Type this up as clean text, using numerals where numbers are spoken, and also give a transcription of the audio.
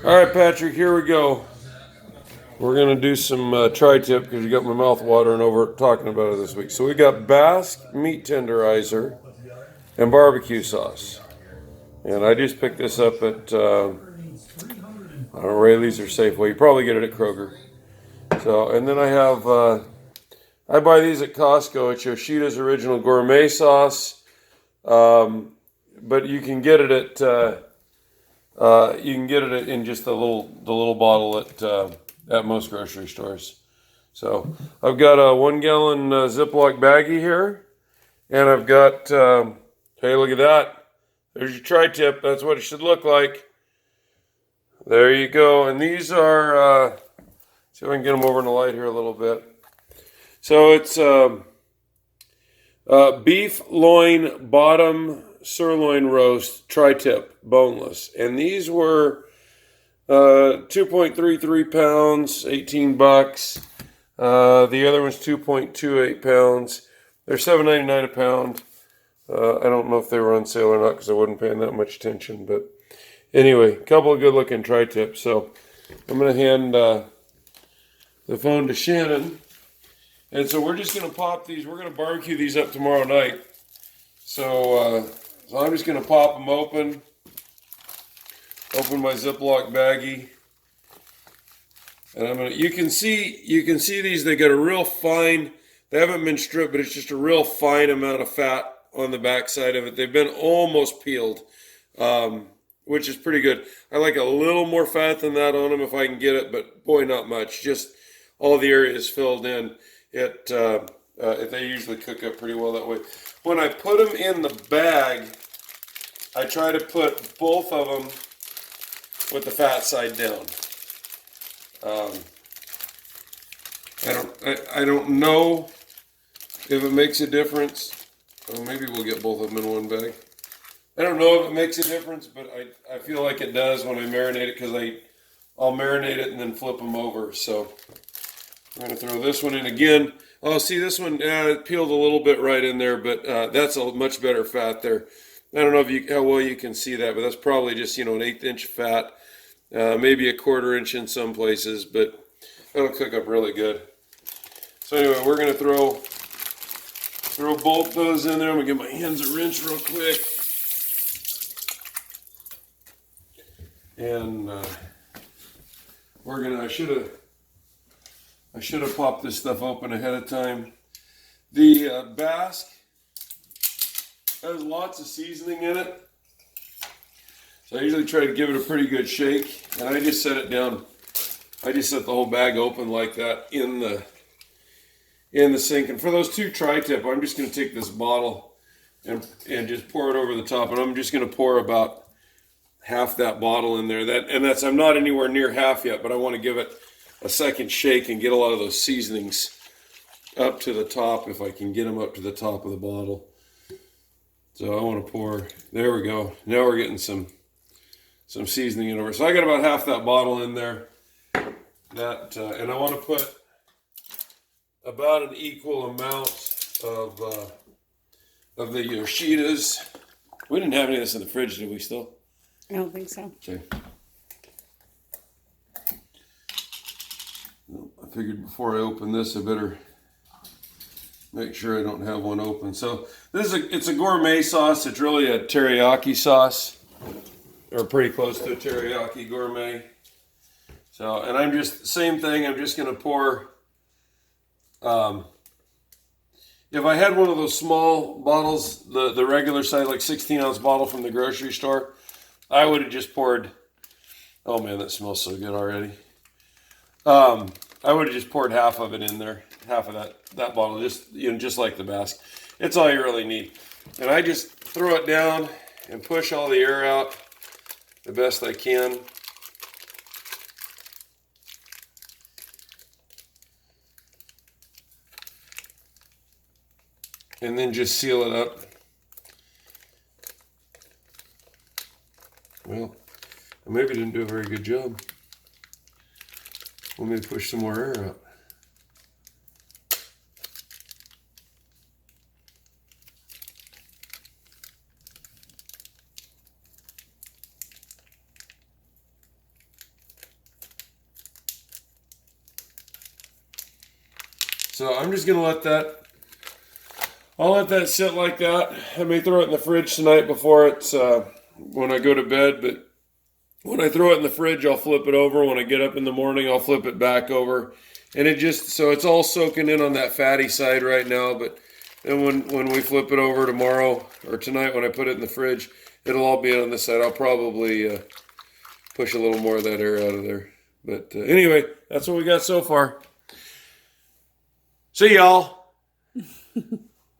All right, Patrick, here we go. We're going to do some tri-tip because you got my mouth watering over talking about it this week. So we got Basque meat tenderizer and barbecue sauce. And I just picked this up at, I don't know, Rayleigh's or Safeway. You probably get it at Kroger. So, and then I have, I buy these at Costco. It's Yoshida's Original Gourmet Sauce. But you can get it in just the little bottle at most grocery stores. So I've got a 1 gallon Ziploc baggie here, and I've got hey, look at that. There's your tri-tip. That's what it should look like. There you go. And these are see if I can get them over in the light here a little bit. So it's beef loin bottom sirloin roast tri-tip boneless, and these were 2.33 pounds, $18. The other one's 2.28 pounds. They're $7.99 a pound. I don't know if they were on sale or not because I wasn't paying that much attention. But anyway, a couple of good-looking tri-tips. So I'm going to hand the phone to Shannon. And so we're just going to pop these. We're going to barbecue these up tomorrow night. So I'm just going to pop them open. Open my Ziploc baggie. And I'm going to, you can see these, they got a real fine, they haven't been stripped, but it's just a real fine amount of fat on the back side of it. They've been almost peeled, which is pretty good. I like a little more fat than that on them if I can get it, but boy, not much. Just all the areas filled in. They usually cook up pretty well that way. When I put them in the bag, I try to put both of them with the fat side down. I don't know if it makes a difference. Or maybe we'll get both of them in one bag. I don't know if it makes a difference, but I feel like it does when I marinate it because I'll marinate it and then flip them over. So I'm going to throw this one in again. Oh, see this one, it peeled a little bit right in there, but that's a much better fat there. I don't know how well you can see that, but that's probably just, an 1/8 inch fat. Maybe a 1/4 inch in some places, but it'll cook up really good. So anyway, we're gonna throw both those in there. I'm gonna give my hands a rinse real quick, and I should have popped this stuff open ahead of time. The Basque has lots of seasoning in it. So I usually try to give it a pretty good shake, and I just set it down. I just set the whole bag open like that in the sink. And for those two tri-tip, I'm just going to take this bottle and just pour it over the top. And I'm just going to pour about half that bottle in there. I'm not anywhere near half yet, but I want to give it a second shake and get a lot of those seasonings up to the top if I can get them up to the top of the bottle. So I want to pour. There we go. Now we're getting some seasoning in over. So I got about half that bottle in there. And I want to put about an equal amount of the Yoshidas. We didn't have any of this in the fridge, did we still? I don't think so. Okay. Well, I figured before I open this, I better make sure I don't have one open. So it's a gourmet sauce. It's really a teriyaki sauce. Or pretty close to a teriyaki gourmet. So, and I'm just, same thing, I'm just going to pour, if I had one of those small bottles, the regular size, like 16-ounce bottle from the grocery store, I would have just poured, oh man, that smells so good already. I would have just poured half of it in there, half of that bottle, just like the Basque. It's all you really need. And I just throw it down and push all the air out the best I can. And then just seal it up. Well, I maybe didn't do a very good job. Want me to push some more air out. So I'm just gonna let that. I'll let that sit like that. I may throw it in the fridge tonight before it's when I go to bed. But when I throw it in the fridge, I'll flip it over. When I get up in the morning, I'll flip it back over, and it just so it's all soaking in on that fatty side right now. But then when we flip it over tomorrow or tonight, when I put it in the fridge, it'll all be on this side. I'll probably push a little more of that air out of there. But anyway, that's what we got so far. See y'all.